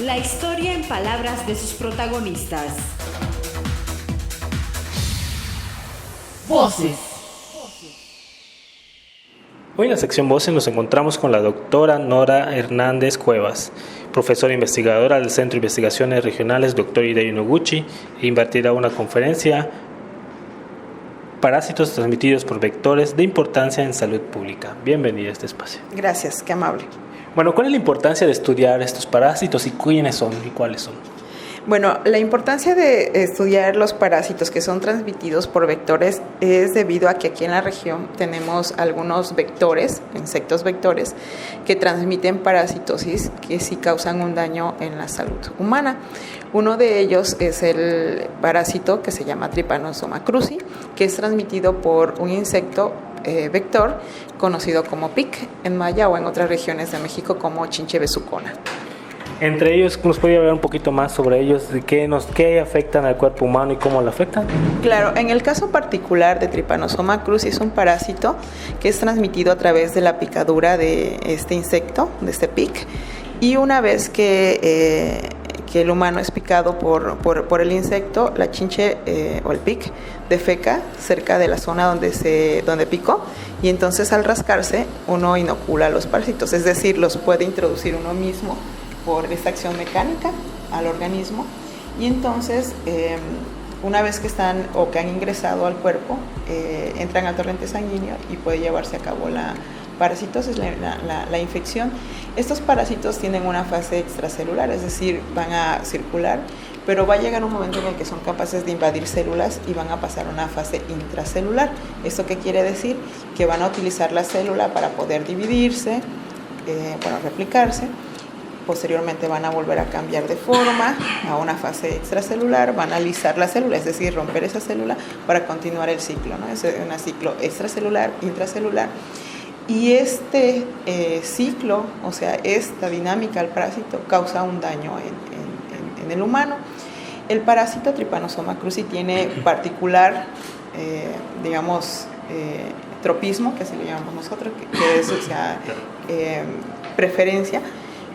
La historia en palabras de sus protagonistas. Voces. Hoy en la sección Voces nos encontramos con la doctora Nora Hernández Cuevas, profesora investigadora del Centro de Investigaciones Regionales Dr. Hideo Noguchi, e impartirá una conferencia Parásitos transmitidos por vectores de importancia en salud pública. Bienvenida a este espacio. Gracias, qué amable. Bueno, ¿cuál es la importancia de estudiar estos parásitos y quiénes son y cuáles son? Bueno, la importancia de estudiar los parásitos que son transmitidos por vectores es debido a que aquí en la región tenemos algunos vectores, insectos vectores, que transmiten parasitosis que sí causan un daño en la salud humana. Uno de ellos es el parásito que se llama Trypanosoma cruzi, que es transmitido por un insecto vector conocido como pic en maya o en otras regiones de México como chinche besucona. Entre ellos, ¿nos podría hablar un poquito más sobre ellos? ¿De qué afectan al cuerpo humano y cómo lo afectan? Claro, en el caso particular de Trypanosoma cruzi es un parásito que es transmitido a través de la picadura de este insecto, de este pic, y una vez que el humano es picado por el insecto, la chinche o el pic defeca cerca de la zona donde picó, y entonces al rascarse uno inocula los parásitos, es decir, los puede introducir uno mismo por esta acción mecánica al organismo, y entonces una vez que están o que han ingresado al cuerpo, entran al torrente sanguíneo y puede llevarse a cabo la parasitosis, la infección. Estos parásitos tienen una fase extracelular, es decir, van a circular, pero va a llegar un momento en el que son capaces de invadir células y van a pasar a una fase intracelular. ¿Esto qué quiere decir? Que van a utilizar la célula para poder dividirse, replicarse. Posteriormente van a volver a cambiar de forma a una fase extracelular, van a lisar la célula, es decir, romper esa célula para continuar el ciclo, ¿no? Es un ciclo extracelular, intracelular. Y este ciclo, o sea, esta dinámica del parásito causa un daño en el humano. El parásito Trypanosoma cruzi tiene particular, tropismo, que así le llamamos nosotros, que es preferencia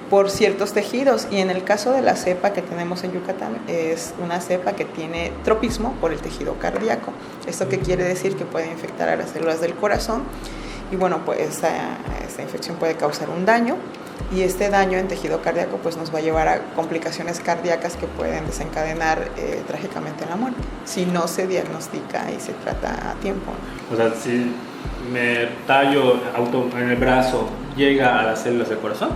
por ciertos tejidos, y en el caso de la cepa que tenemos en Yucatán es una cepa que tiene tropismo por el tejido cardíaco. ¿Esto qué quiere decir? Que puede infectar a las células del corazón, y bueno, pues esta infección puede causar un daño, y este daño en tejido cardíaco pues nos va a llevar a complicaciones cardíacas que pueden desencadenar trágicamente la muerte si no se diagnostica y se trata a tiempo. O sea, si me tallo en el brazo, ¿llega a las células del corazón?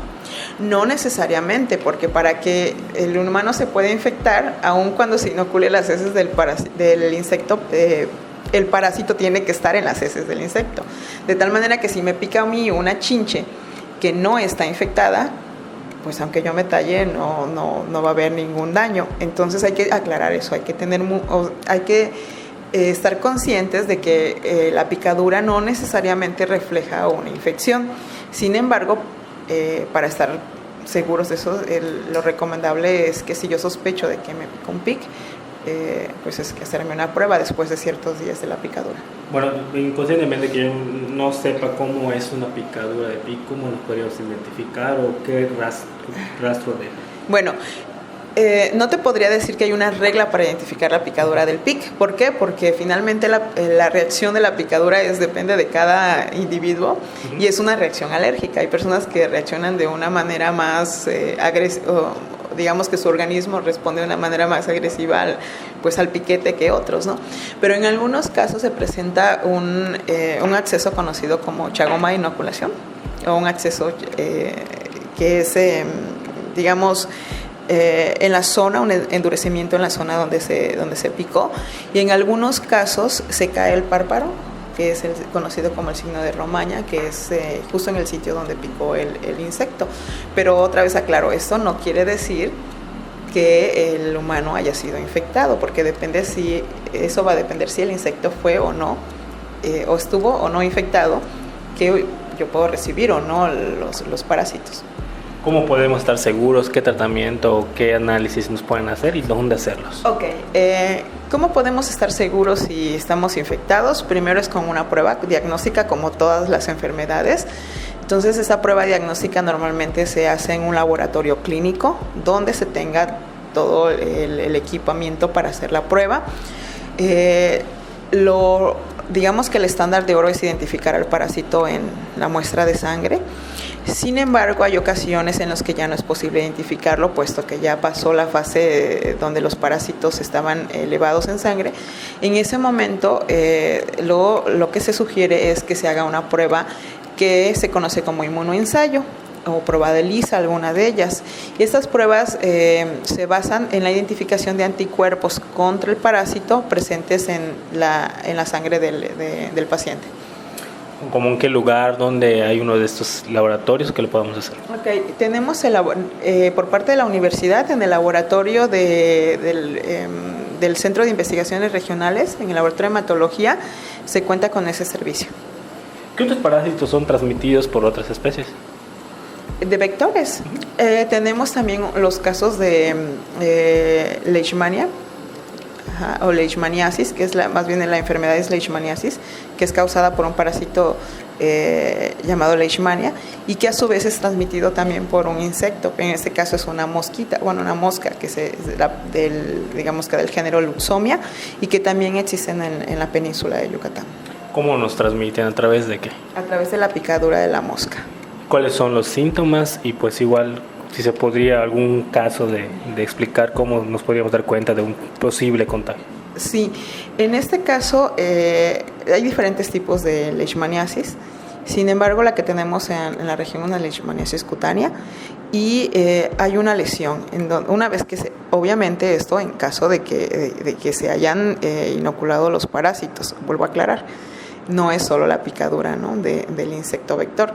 No necesariamente, porque para que el humano se pueda infectar, aun cuando se inocule las heces del insecto, el parásito tiene que estar en las heces del insecto. De tal manera que si me pica a mí una chinche que no está infectada, pues aunque yo me talle no va a haber ningún daño. Entonces hay que aclarar eso, hay que estar conscientes de que la picadura no necesariamente refleja una infección. Sin embargo, para estar seguros de eso, lo recomendable es que si yo sospecho de que me pica un pic, pues es que hacerme una prueba después de ciertos días de la picadura. Bueno, inconscientemente que yo no sepa cómo es una picadura de pic, ¿cómo lo podríamos identificar o qué rastro de? Bueno, no te podría decir que hay una regla para identificar la picadura del pic. ¿Por qué? Porque finalmente la reacción de la picadura depende de cada individuo, y es una reacción alérgica. Hay personas que reaccionan de una manera más agresiva, digamos que su organismo responde de una manera más agresiva al piquete que otros, ¿no? Pero en algunos casos se presenta un acceso conocido como chagoma de inoculación, o un acceso que es, en la zona, un endurecimiento en la zona donde se picó, y en algunos casos se cae el párpado, que es conocido como el signo de Romaña, que es justo en el sitio donde picó el insecto. Pero otra vez aclaro, esto no quiere decir que el humano haya sido infectado, porque eso va a depender si el insecto fue o no, o estuvo o no infectado, que yo puedo recibir o no los parásitos. ¿Cómo podemos estar seguros? ¿Qué tratamiento o qué análisis nos pueden hacer y dónde hacerlos? Ok, ¿cómo podemos estar seguros si estamos infectados? Primero es con una prueba diagnóstica, como todas las enfermedades. Entonces, esa prueba diagnóstica normalmente se hace en un laboratorio clínico donde se tenga todo el equipamiento para hacer la prueba. Digamos que el estándar de oro es identificar al parásito en la muestra de sangre. Sin embargo, hay ocasiones en las que ya no es posible identificarlo, puesto que ya pasó la fase donde los parásitos estaban elevados en sangre. En ese momento, lo que se sugiere es que se haga una prueba que se conoce como inmunoensayo o prueba de ELISA, alguna de ellas. Y estas pruebas se basan en la identificación de anticuerpos contra el parásito presentes en la sangre del paciente. ¿Cómo en qué lugar, donde hay uno de estos laboratorios que lo podemos hacer? Ok, tenemos por parte de la universidad, en el laboratorio del Centro de Investigaciones Regionales, en el laboratorio de hematología, se cuenta con ese servicio. ¿Qué otros parásitos son transmitidos por otras especies? De vectores. Tenemos también los casos de leishmania o leishmaniasis, que es más bien la enfermedad es leishmaniasis, que es causada por un parásito llamado leishmania y que a su vez es transmitido también por un insecto. En este caso es una mosquita, una mosca que digamos que del género Luxomia y que también existen en la península de Yucatán. ¿Cómo nos transmiten? ¿A través de qué? A través de la picadura de la mosca. ¿Cuáles son los síntomas? Y pues igual, si se podría algún caso de explicar cómo nos podríamos dar cuenta de un posible contagio. Sí, en este caso hay diferentes tipos de leishmaniasis. Sin embargo, la que tenemos en la región es una leishmaniasis cutánea y hay una lesión. Una vez que obviamente esto en caso de que se hayan inoculado los parásitos, vuelvo a aclarar, no es solo la picadura, ¿no?, del insecto vector.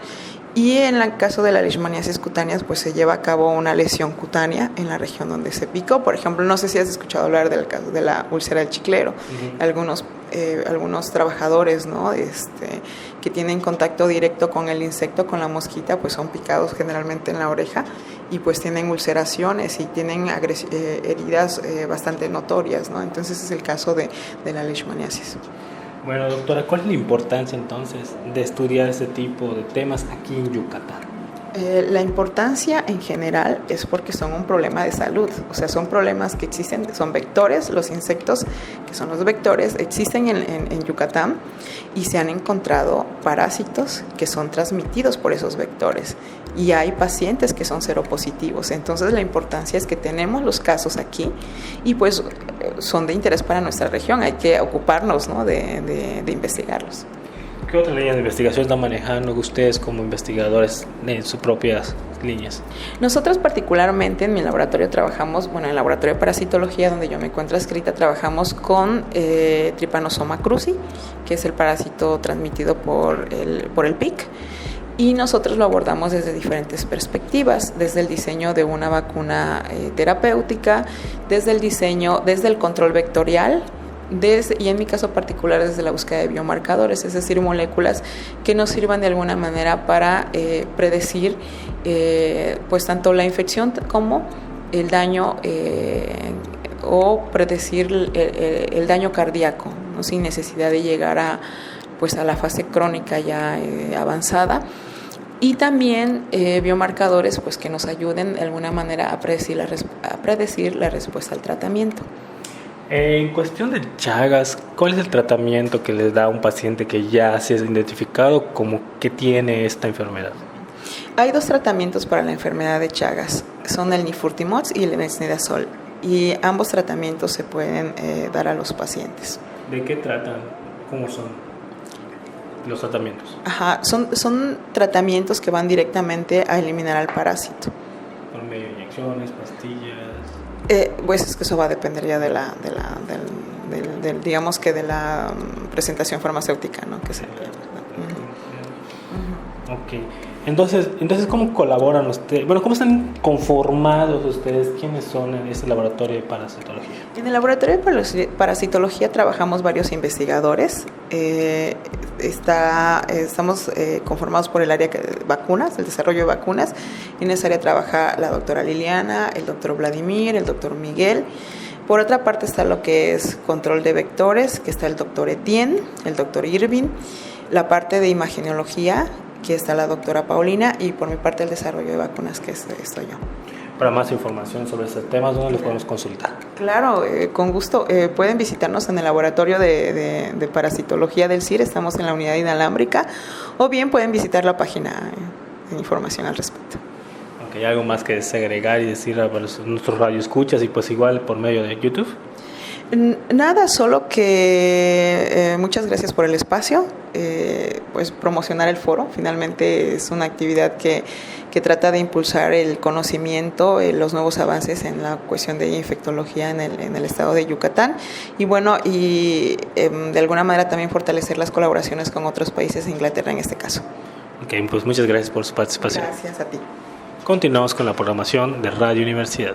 Y en el caso de la leishmaniasis cutánea, pues se lleva a cabo una lesión cutánea en la región donde se picó. Por ejemplo, no sé si has escuchado hablar del caso de la úlcera del chiclero. Algunos trabajadores, ¿no?, que tienen contacto directo con el insecto, con la mosquita, pues son picados generalmente en la oreja y pues tienen ulceraciones y tienen heridas bastante notorias, ¿no? Entonces es el caso de la leishmaniasis. Bueno, doctora, ¿cuál es la importancia entonces de estudiar este tipo de temas aquí en Yucatán? La importancia en general es porque son un problema de salud, o sea, son problemas que existen, son vectores, los insectos que son los vectores existen en Yucatán y se han encontrado parásitos que son transmitidos por esos vectores y hay pacientes que son seropositivos, entonces la importancia es que tenemos los casos aquí y pues son de interés para nuestra región, hay que ocuparnos, ¿no?, de investigarlos. ¿Qué otras líneas de investigación están manejando ustedes como investigadores en sus propias líneas? Nosotros particularmente en mi laboratorio trabajamos, en el laboratorio de parasitología donde yo me encuentro adscrita, trabajamos con Trypanosoma cruzi, que es el parásito transmitido por el PIC, y nosotros lo abordamos desde diferentes perspectivas, desde el diseño de una vacuna terapéutica, desde el control vectorial, y en mi caso particular desde la búsqueda de biomarcadores, es decir, moléculas que nos sirvan de alguna manera para predecir pues tanto la infección como el daño o predecir el daño cardíaco, ¿no?, sin necesidad de llegar a la fase crónica ya avanzada. Y también biomarcadores pues que nos ayuden de alguna manera a predecir la respuesta al tratamiento. En cuestión de Chagas, ¿cuál es el tratamiento que les da a un paciente que ya se ha identificado como que tiene esta enfermedad? Hay dos tratamientos para la enfermedad de Chagas, son el nifurtimox y el metronidazol, y ambos tratamientos se pueden dar a los pacientes. ¿De qué tratan? ¿Cómo son los tratamientos? Son tratamientos que van directamente a eliminar al parásito. ¿Por medio de inyecciones, pastillas? Pues es que eso va a depender ya de la presentación farmacéutica, ¿no? Que se... Ok. Entonces, ¿cómo colaboran ustedes? Bueno, ¿cómo están conformados ustedes? ¿Quiénes son en este laboratorio de parasitología? En el laboratorio de parasitología trabajamos varios investigadores. Estamos conformados por el área de vacunas, el desarrollo de vacunas. En esa área trabaja la doctora Liliana, el doctor Vladimir, el doctor Miguel. Por otra parte está lo que es control de vectores, que está el doctor Etienne, el doctor Irving. La parte de imagenología, Aquí está la doctora Paulina y por mi parte el desarrollo de vacunas, que estoy yo. Para más información sobre este tema, ¿dónde los podemos consultar? Claro, con gusto. Pueden visitarnos en el laboratorio de parasitología del CIR, estamos en la unidad inalámbrica, o bien pueden visitar la página de información al respecto. ¿Hay algo más que segregar y decir a nuestros radioescuchas y pues igual por medio de YouTube? Nada, solo que muchas gracias por el espacio, pues promocionar el foro. Finalmente es una actividad que trata de impulsar el conocimiento, los nuevos avances en la cuestión de infectología en el estado de Yucatán y bueno, de alguna manera también fortalecer las colaboraciones con otros países, Inglaterra en este caso. Ok, pues muchas gracias por su participación. Gracias a ti. Continuamos con la programación de Radio Universidad.